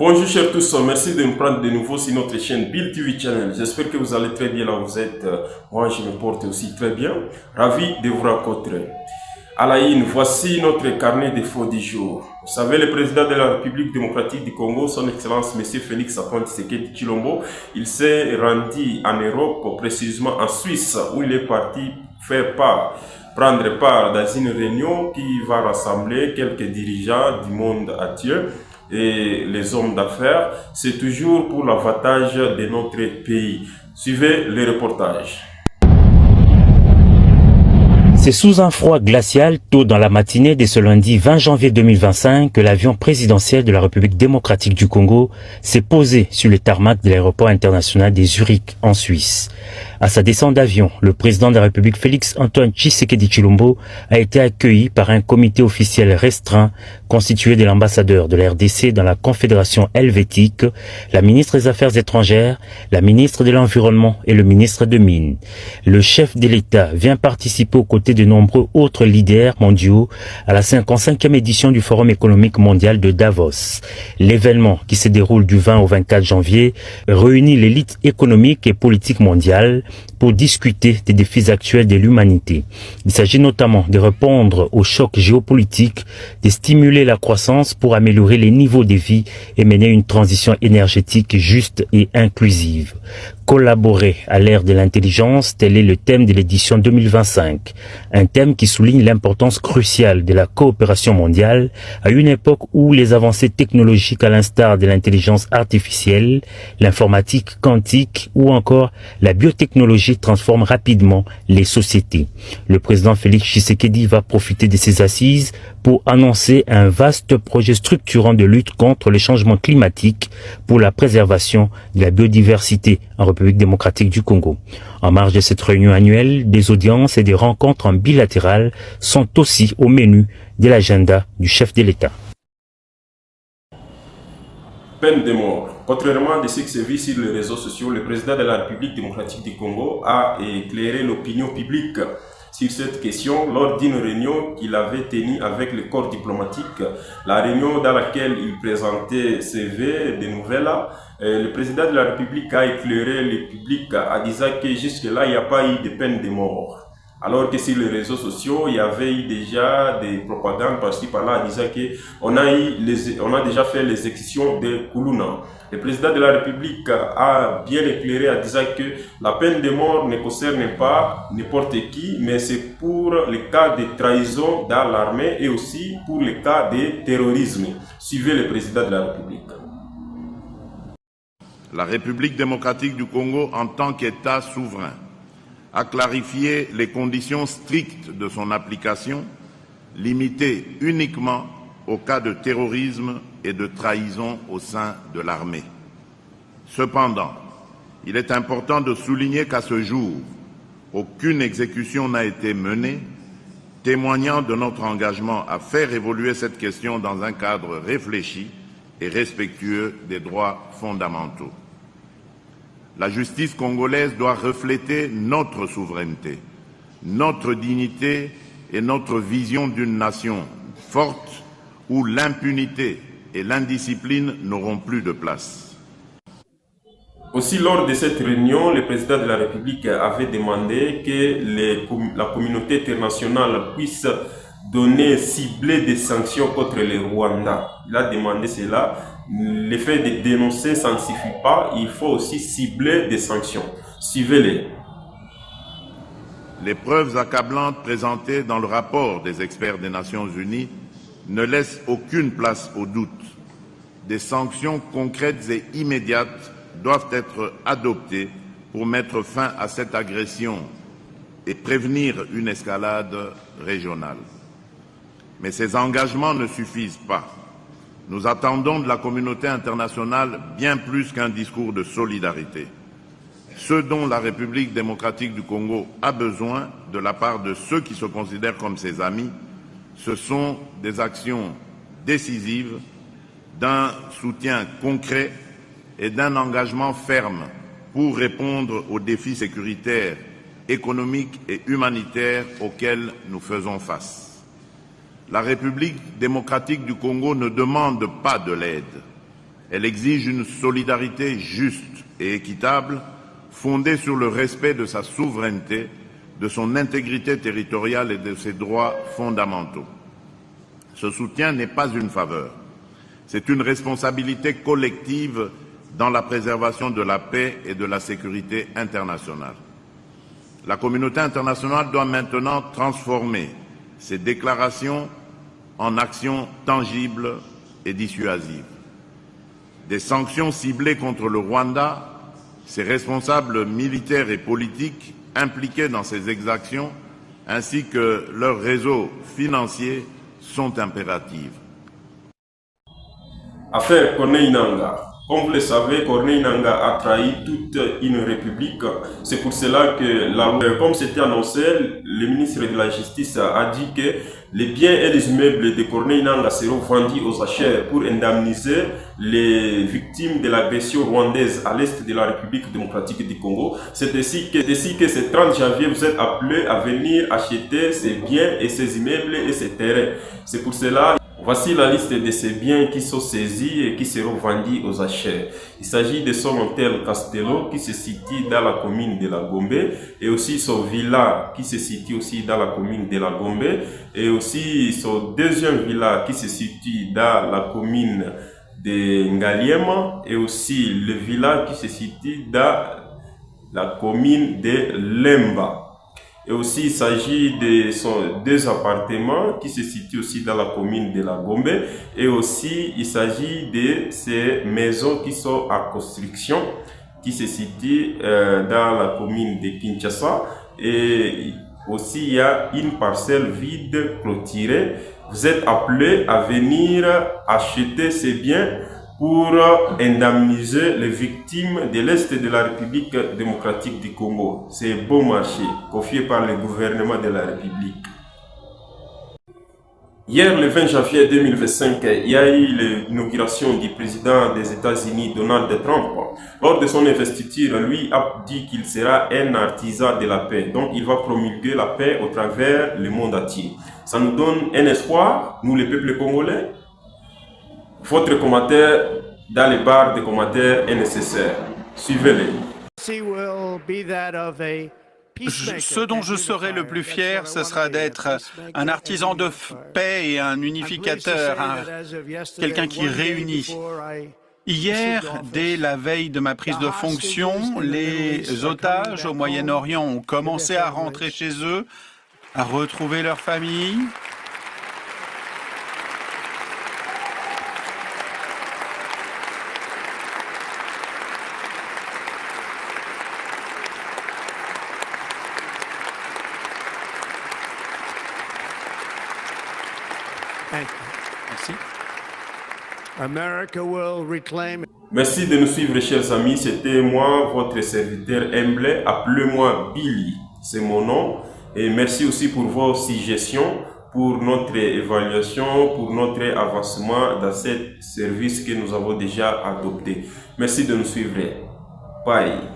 Bonjour chers tous, merci de nous prendre de nouveau sur notre chaîne Bill TV Channel. J'espère que vous allez très bien là où vous êtes. Moi je me porte aussi très bien. Ravi de vous rencontrer. À la une, voici notre carnet de faux du jour. Vous savez, le président de la République démocratique du Congo, son excellence M. Félix Antoine Tshisekedi Tshilombo, il s'est rendu en Europe, précisément en Suisse, où il est parti prendre part dans une réunion qui va rassembler quelques dirigeants du monde entier et les hommes d'affaires. C'est toujours pour l'avantage de notre pays. Suivez le reportage. C'est sous un froid glacial, tôt dans la matinée de ce lundi 20 janvier 2025, que l'avion présidentiel de la République démocratique du Congo s'est posé sur le tarmac de l'aéroport international de Zurich, en Suisse. À sa descente d'avion, le président de la République Félix Antoine Tshisekedi Tshilombo a été accueilli par un comité officiel restreint constitué de l'ambassadeur de la RDC dans la Confédération helvétique, la ministre des Affaires étrangères, la ministre de l'Environnement et le ministre de Mines. Le chef de l'État vient participer aux côtés de nombreux autres leaders mondiaux à la 55e édition du Forum économique mondial de Davos. L'événement, qui se déroule du 20 au 24 janvier, réunit l'élite économique et politique mondiale pour discuter des défis actuels de l'humanité. Il s'agit notamment de répondre aux chocs géopolitiques, de stimuler la croissance pour améliorer les niveaux de vie et mener une transition énergétique juste et inclusive. Collaborer à l'ère de l'intelligence, tel est le thème de l'édition 2025. Un thème qui souligne l'importance cruciale de la coopération mondiale à une époque où les avancées technologiques à l'instar de l'intelligence artificielle, l'informatique quantique ou encore la biotechnologie transforment rapidement les sociétés. Le président Félix Tshisekedi va profiter de ces assises pour annoncer un vaste projet structurant de lutte contre le changement climatique pour la préservation de la biodiversité en République démocratique du Congo. En marge de cette réunion annuelle, des audiences et des rencontres en bilatéral sont aussi au menu de l'agenda du chef de l'État. Peine de mort. Contrairement à ce qui se vit sur les réseaux sociaux, le président de la République démocratique du Congo a éclairé l'opinion publique sur cette question lors d'une réunion qu'il avait tenue avec le corps diplomatique. La réunion dans laquelle il présentait ses vœux de nouvelles, le président de la République a éclairé le public en disant que jusque-là, il n'y a pas eu de peine de mort. Alors que sur les réseaux sociaux, il y avait eu déjà des propagandes par-ci par-là en disant qu'on a déjà fait les exécutions de Koulouna. Le président de la République a bien éclairé en disant que la peine de mort ne concerne pas n'importe qui, mais c'est pour les cas de trahison dans l'armée et aussi pour les cas de terrorisme. Suivez le président de la République. La République démocratique du Congo, en tant qu'État souverain, a clarifié les conditions strictes de son application, limitées uniquement aux cas de terrorisme et de trahison au sein de l'armée. Cependant, il est important de souligner qu'à ce jour, aucune exécution n'a été menée, témoignant de notre engagement à faire évoluer cette question dans un cadre réfléchi et respectueux des droits fondamentaux. La justice congolaise doit refléter notre souveraineté, notre dignité et notre vision d'une nation forte où l'impunité et l'indiscipline n'auront plus de place. Aussi, lors de cette réunion, le président de la République avait demandé que la communauté internationale puisse cibler des sanctions contre le Rwanda. Il a demandé cela. Le fait de dénoncer, ça ne suffit pas. Il faut aussi cibler des sanctions. Suivez-les. Les preuves accablantes présentées dans le rapport des experts des Nations Unies ne laissent aucune place au doute. Des sanctions concrètes et immédiates doivent être adoptées pour mettre fin à cette agression et prévenir une escalade régionale. Mais ces engagements ne suffisent pas. Nous attendons de la communauté internationale bien plus qu'un discours de solidarité. Ce dont la République démocratique du Congo a besoin de la part de ceux qui se considèrent comme ses amis, ce sont des actions décisives, d'un soutien concret et d'un engagement ferme pour répondre aux défis sécuritaires, économiques et humanitaires auxquels nous faisons face. La République démocratique du Congo ne demande pas de l'aide. Elle exige une solidarité juste et équitable, fondée sur le respect de sa souveraineté, de son intégrité territoriale et de ses droits fondamentaux. Ce soutien n'est pas une faveur, c'est une responsabilité collective dans la préservation de la paix et de la sécurité internationale. La communauté internationale doit maintenant transformer ces déclarations en actions tangibles et dissuasives. Des sanctions ciblées contre le Rwanda, ses responsables militaires et politiques impliqués dans ces exactions, ainsi que leurs réseaux financiers sont impératives. Affaire Corneille Nangaa. Comme vous le savez, Corneille Nangaa a trahi toute une république. C'est pour cela que, comme c'était annoncé, le ministre de la Justice a dit que les biens et les immeubles de Corneille Nangaa seront vendus aux achères pour indemniser les victimes de l'agression rwandaise à l'est de la République démocratique du Congo. C'est ainsi que ce 30 janvier, vous êtes appelés à venir acheter ces biens et ces immeubles et ces terrains. C'est pour cela. Voici la liste de ces biens qui sont saisis et qui seront vendus aux achères. Il s'agit de son hôtel Castello qui se situe dans la commune de la Gombe et aussi son villa qui se situe aussi dans la commune de la Gombe et aussi son deuxième villa qui se situe dans la commune de Ngaliema et aussi le villa qui se situe dans la commune de Lemba. Et aussi, il s'agit de deux appartements qui se situent aussi dans la commune de la Gombe. Et aussi, il s'agit de ces maisons qui sont en construction, qui se situent dans la commune de Kinshasa. Et aussi, il y a une parcelle vide clôturée. Vous êtes appelés à venir acheter ces biens pour indemniser les victimes de l'Est de la République démocratique du Congo. C'est un beau marché confié par le gouvernement de la République. Hier, le 20 janvier 2025, il y a eu l'inauguration du président des États-Unis, Donald Trump. Lors de son investiture, lui a dit qu'il sera un artisan de la paix. Donc, il va promulguer la paix au travers le monde entier. Ça nous donne un espoir, nous les peuples congolais. Votre commentaire dans les barres de commentaires est nécessaire. Suivez-les. Ce dont je serai le plus fier, ce sera d'être un artisan de paix et un unificateur, quelqu'un qui réunit. Hier, dès la veille de ma prise de fonction, les otages au Moyen-Orient ont commencé à rentrer chez eux, à retrouver leur famille. Merci. Merci de nous suivre, chers amis. C'était moi, votre serviteur humble. Appelez-moi Billy, c'est mon nom. Et merci aussi pour vos suggestions, pour notre évaluation, pour notre avancement dans ce service que nous avons déjà adopté. Merci de nous suivre. Bye.